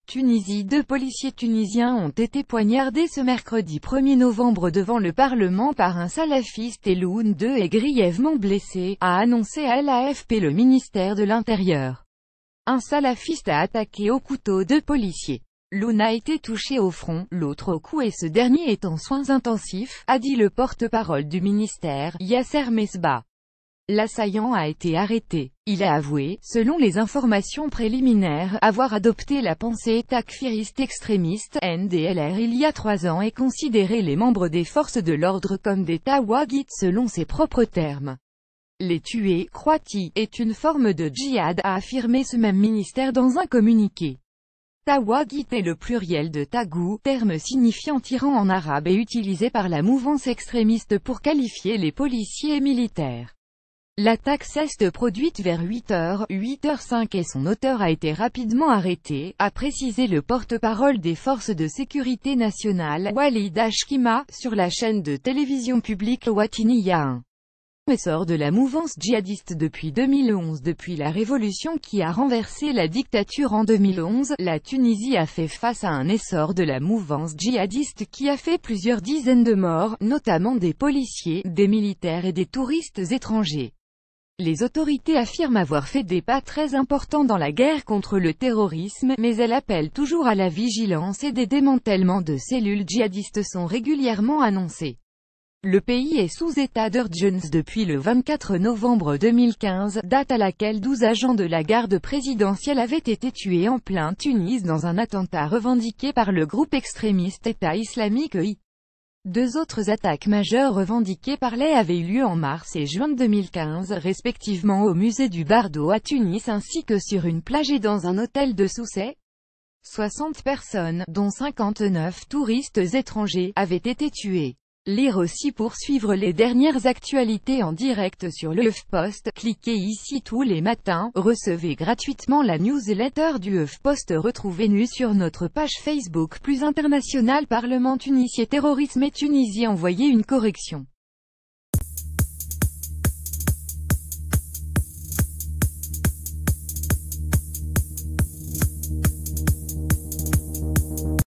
Tunisie. Deux policiers tunisiens ont été poignardés ce mercredi 1er novembre devant le Parlement par un salafiste et l'un d'eux est grièvement blessé, a annoncé à l'AFP le ministère de l'Intérieur. Un salafiste a attaqué au couteau deux policiers. L'un a été touché au front, l'autre au cou et ce dernier est en soins intensifs, a dit le porte-parole du ministère, Yasser Mesbah. L'assaillant a été arrêté. Il a avoué, selon les informations préliminaires, avoir adopté la pensée takfiriste extrémiste, NDLR il y a 3 ans et considéré les membres des forces de l'ordre comme des tawaghit selon ses propres termes. Les tuer, croit-il, est une forme de djihad, a affirmé ce même ministère dans un communiqué. Tawaghit est le pluriel de taghut, terme signifiant tyran en arabe et utilisé par la mouvance extrémiste pour qualifier les policiers et militaires. L'attaque s'est produite vers 8h05 et son auteur a été rapidement arrêté, a précisé le porte-parole des forces de sécurité nationale, Walid Ashkima, sur la chaîne de télévision publique Watiniya 1. Essor de la mouvance djihadiste depuis 2011. Depuis la révolution qui a renversé la dictature en 2011, la Tunisie a fait face à un essor de la mouvance djihadiste qui a fait plusieurs dizaines de morts, notamment des policiers, des militaires et des touristes étrangers. Les autorités affirment avoir fait des pas très importants dans la guerre contre le terrorisme, mais elles appellent toujours à la vigilance et des démantèlements de cellules djihadistes sont régulièrement annoncés. Le pays est sous état d'urgence depuis le 24 novembre 2015, date à laquelle 12 agents de la garde présidentielle avaient été tués en plein Tunis dans un attentat revendiqué par le groupe extrémiste État islamique EI. 2 autres attaques majeures revendiquées par l'EI avaient eu lieu en mars et juin 2015, respectivement au musée du Bardo à Tunis ainsi que sur une plage et dans un hôtel de Sousse. 60 personnes, dont 59 touristes étrangers, avaient été tuées. Lire aussi pour suivre les dernières actualités en direct sur le HuffPost, cliquez ici tous les matins, recevez gratuitement la newsletter du HuffPost. Retrouvez-nous sur notre page Facebook Plus International Parlement tunisien terrorisme et Tunisie. Envoyez une correction.